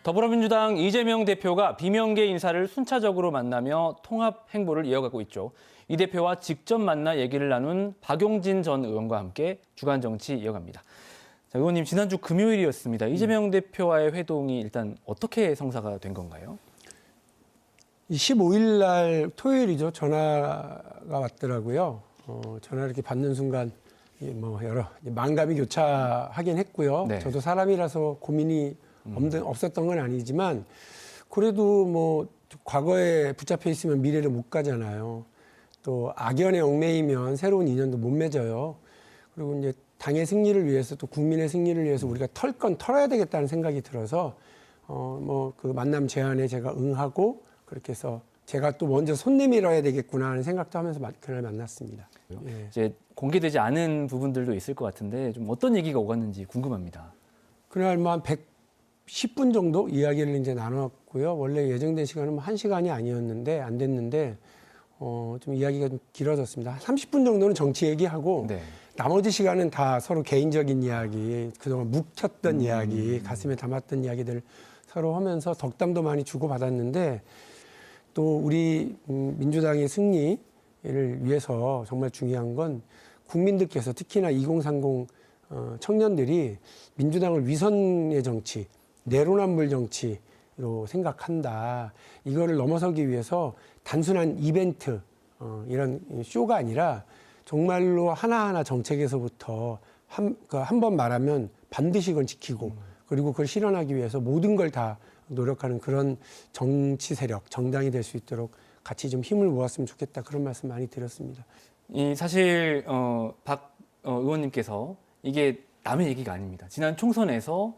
더불어민주당 이재명 대표가 비명계 인사를 순차적으로 만나며 통합 행보를 이어가고 있죠. 이 대표와 직접 만나 얘기를 나눈 박용진 전 의원과 함께 주간 정치 이어갑니다. 자, 의원님, 지난주 금요일이었습니다. 이재명 대표와의 회동이 일단 어떻게 성사가 된 건가요? 15일 날 토요일이죠. 전화가 왔더라고요. 전화를 이렇게 받는 순간 여러 만감이 교차하긴 했고요. 네. 저도 사람이라서 고민이 없었던 건 아니지만 그래도 뭐 과거에 붙잡혀 있으면 미래를 못 가잖아요. 또 악연에 얽매이면 새로운 인연도 못 맺어요. 그리고 이제 당의 승리를 위해서 또 국민의 승리를 위해서 우리가 털 건 털어야 되겠다는 생각이 들어서 그 만남 제안에 제가 응하고 그렇게 해서 제가 또 먼저 손 내밀어야 되겠구나 하는 생각도 하면서 그날 만났습니다. 예. 이제 공개되지 않은 부분들도 있을 것 같은데 좀 어떤 얘기가 오갔는지 궁금합니다. 그날 뭐 한 110분 정도 이야기를 이제 나눴고요. 원래 예정된 시간은 뭐 1시간이 아니었는데 안 됐는데 좀 이야기가 좀 길어졌습니다. 한 30분 정도는 정치 얘기하고 네. 나머지 시간은 다 서로 개인적인 이야기, 그동안 묵혔던 이야기, 가슴에 담았던 이야기들 서로 하면서 덕담도 많이 주고받았는데 또 우리 민주당의 승리를 위해서 정말 중요한 건 국민들께서 특히나 2030 청년들이 민주당을 위선의 정치, 내로남불 정치로 생각한다. 이거를 넘어서기 위해서 단순한 이벤트, 이런 쇼가 아니라 정말로 하나하나 정책에서부터 한 번 말하면 반드시 그건 지키고 그리고 그걸 실현하기 위해서 모든 걸 다 노력하는 그런 정치 세력, 정당이 될 수 있도록 같이 좀 힘을 모았으면 좋겠다. 그런 말씀 많이 드렸습니다. 사실 박 의원님께서 이게 남의 얘기가 아닙니다. 지난 총선에서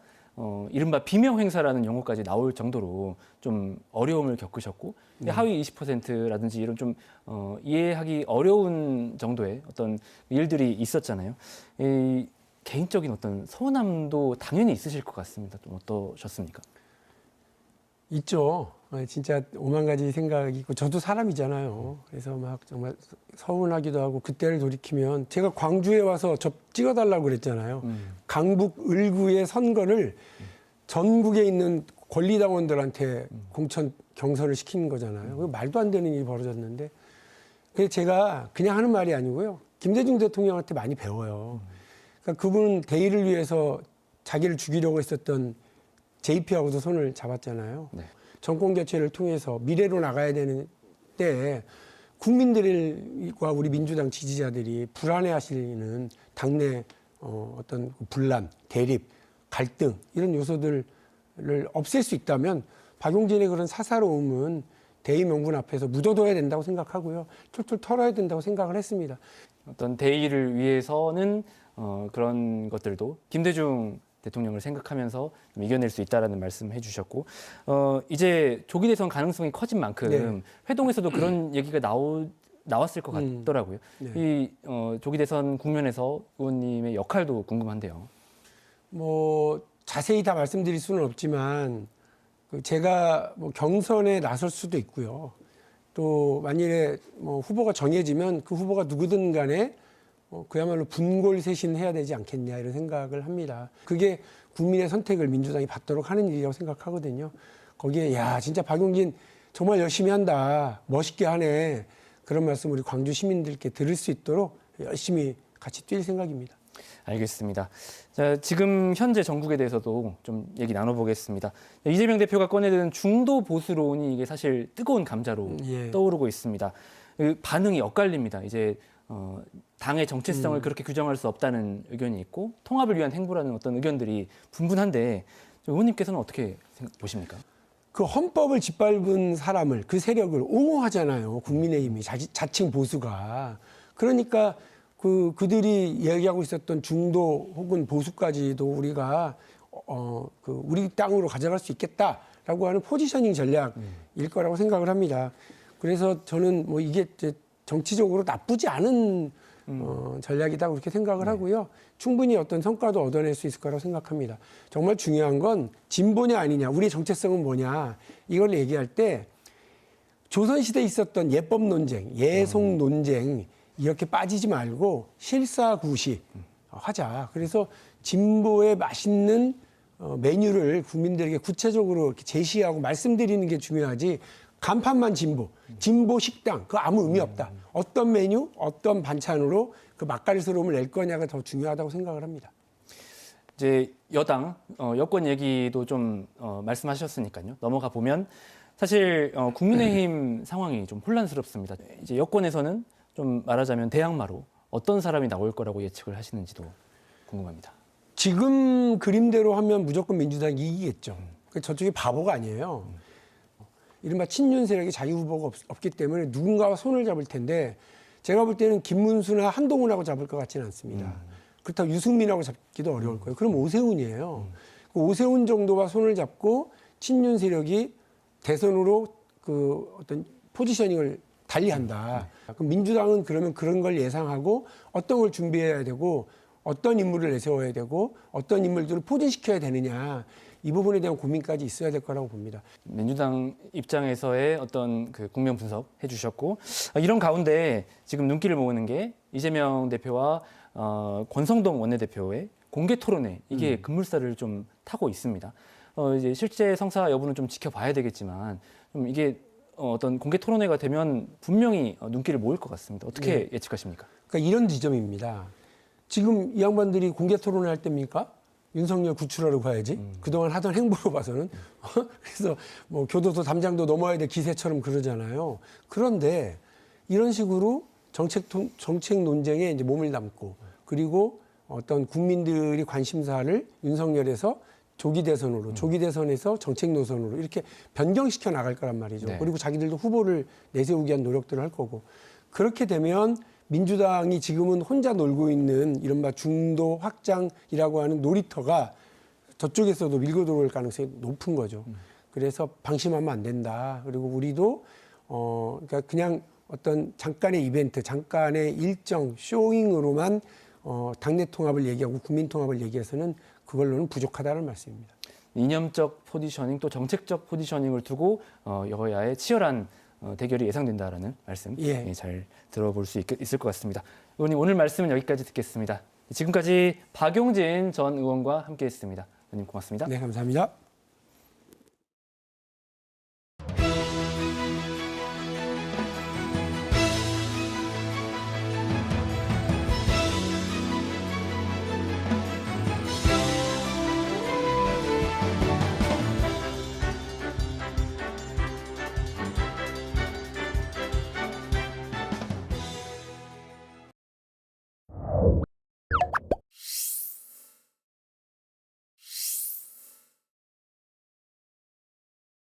이른바 비명 행사라는 용어까지 나올 정도로 좀 어려움을 겪으셨고 하위 20%라든지 이런 좀 이해하기 어려운 정도의 어떤 일들이 있었잖아요. 이 개인적인 어떤 서운함도 당연히 있으실 것 같습니다. 좀 어떠셨습니까? 있죠. 진짜 오만 가지 생각이 있고 저도 사람이잖아요. 그래서 막 정말 서운하기도 하고 그때를 돌이키면 제가 광주에 와서 저 찍어달라고 그랬잖아요. 강북 을구의 선거를 전국에 있는 권리당원들한테 공천 경선을 시키는 거잖아요. 그거 말도 안 되는 일이 벌어졌는데 그래서 제가 그냥 하는 말이 아니고요. 김대중 대통령한테 많이 배워요. 그러니까 그분은 대의를 위해서 자기를 죽이려고 했었던 JP하고도 손을 잡았잖아요. 네. 정권 교체를 통해서 미래로 나가야 되는 때에 국민들과 우리 민주당 지지자들이 불안해하시는 당내 어떤 분란, 대립, 갈등 이런 요소들을 없앨 수 있다면 박용진의 그런 사사로움은 대의 명분 앞에서 묻어둬야 된다고 생각하고요. 툴툴 털어야 된다고 생각을 했습니다. 어떤 대의를 위해서는 그런 것들도 김대중 대통령을 생각하면서 좀 이겨낼 수 있다라는 말씀해 주셨고 이제 조기 대선 가능성이 커진 만큼 네. 회동에서도 그런 얘기가 나왔을 것 같더라고요. 네. 이 조기 대선 국면에서 의원님의 역할도 궁금한데요. 뭐 자세히 다 말씀드릴 수는 없지만 제가 뭐 경선에 나설 수도 있고요. 또 만일에 뭐 후보가 정해지면 그 후보가 누구든 간에 그야말로 분골쇄신해야 되지 않겠냐 이런 생각을 합니다. 그게 국민의 선택을 민주당이 받도록 하는 일이라고 생각하거든요. 거기에 야 진짜 박용진 정말 열심히 한다. 멋있게 하네. 그런 말씀 우리 광주 시민들께 들을 수 있도록 열심히 같이 뛸 생각입니다. 알겠습니다. 자, 지금 현재 정국에 대해서도 좀 얘기 나눠보겠습니다. 이재명 대표가 꺼내든 중도 보수론이 이게 사실 뜨거운 감자로 떠오르고 있습니다. 반응이 엇갈립니다. 이제 당의 정체성을 그렇게 규정할 수 없다는 의견이 있고 통합을 위한 행보라는 어떤 의견들이 분분한데 의원님께서는 어떻게 보십니까? 그 헌법을 짓밟은 사람을 그 세력을 옹호하잖아요. 국민의힘이 자칭 보수가. 그러니까 그들이 얘기하고 있었던 중도 혹은 보수까지도 우리가 우리 땅으로 가져갈 수 있겠다라고 하는 포지셔닝 전략일 거라고 생각을 합니다. 그래서 저는 뭐 이게 정치적으로 나쁘지 않은 전략이다 그렇게 생각을 하고요. 충분히 어떤 성과도 얻어낼 수 있을 거라고 생각합니다. 정말 중요한 건 진보냐 아니냐, 우리의 정체성은 뭐냐 이걸 얘기할 때 조선시대에 있었던 예법 논쟁, 예속 논쟁 이렇게 빠지지 말고 실사구시 하자. 그래서 진보의 맛있는 메뉴를 국민들에게 구체적으로 이렇게 제시하고 말씀드리는 게 중요하지 간판만 진보 식당 그거 아무 의미 없다. 어떤 메뉴, 어떤 반찬으로 그 맛깔스러움을 낼 거냐가 더 중요하다고 생각을 합니다. 이제 여당 여권 얘기도 좀 말씀하셨으니까요. 넘어가 보면 사실 국민의힘 상황이 좀 혼란스럽습니다. 이제 여권에서는 좀 말하자면 대항마로 어떤 사람이 나올 거라고 예측을 하시는지도 궁금합니다. 지금 그림대로 하면 무조건 민주당이 이기겠죠. 저쪽이 바보가 아니에요. 이른바 친윤 세력이 자기 후보가 없기 때문에 누군가와 손을 잡을 텐데 제가 볼 때는 김문수나 한동훈하고 잡을 것 같지는 않습니다. 그렇다고 유승민하고 잡기도 어려울 거예요. 그럼 오세훈이에요. 그 오세훈 정도와 손을 잡고 친윤 세력이 대선으로 그 어떤 포지셔닝을 달리한다. 그럼 민주당은 그러면 그런 걸 예상하고 어떤 걸 준비해야 되고 어떤 인물을 내세워야 되고 어떤 인물들을 포진시켜야 되느냐. 이 부분에 대한 고민까지 있어야 될 거라고 봅니다. 민주당 입장에서의 어떤 그 국면 분석 해주셨고 이런 가운데 지금 눈길을 모으는 게 이재명 대표와 권성동 원내대표의 공개 토론회 이게 급물살을 좀 타고 있습니다. 이제 실제 성사 여부는 좀 지켜봐야 되겠지만 좀 이게 어떤 공개 토론회가 되면 분명히 눈길을 모을 것 같습니다. 어떻게 예측하십니까? 그러니까 이런 지점입니다. 지금 이 양반들이 공개 토론회 할 때입니까? 윤석열 구출하러 가야지. 그동안 하던 행보로 봐서는. 그래서 뭐 교도소 담장도 넘어야 될 기세처럼 그러잖아요. 그런데 이런 식으로 정책 논쟁에 이제 몸을 담고 그리고 어떤 국민들이 관심사를 윤석열에서 조기 대선에서 정책 노선으로 이렇게 변경시켜 나갈 거란 말이죠. 네. 그리고 자기들도 후보를 내세우기 위한 노력들을 할 거고. 그렇게 되면 민주당이 지금은 혼자 놀고 있는 이른바 중도 확장이라고 하는 놀이터가 저쪽에서도 밀고 들어올 가능성이 높은 거죠. 그래서 방심하면 안 된다. 그리고 우리도 그러니까 그냥 어떤 잠깐의 이벤트, 잠깐의 일정, 쇼잉으로만 당내 통합을 얘기하고 국민 통합을 얘기해서는 그걸로는 부족하다는 말씀입니다. 이념적 포지셔닝 또 정책적 포지셔닝을 두고 여야의 치열한 대결이 예상된다라는 말씀 잘 들어볼 수 있을 것 같습니다. 의원님 오늘 말씀은 여기까지 듣겠습니다. 지금까지 박용진 전 의원과 함께했습니다. 의원님 고맙습니다. 네, 감사합니다.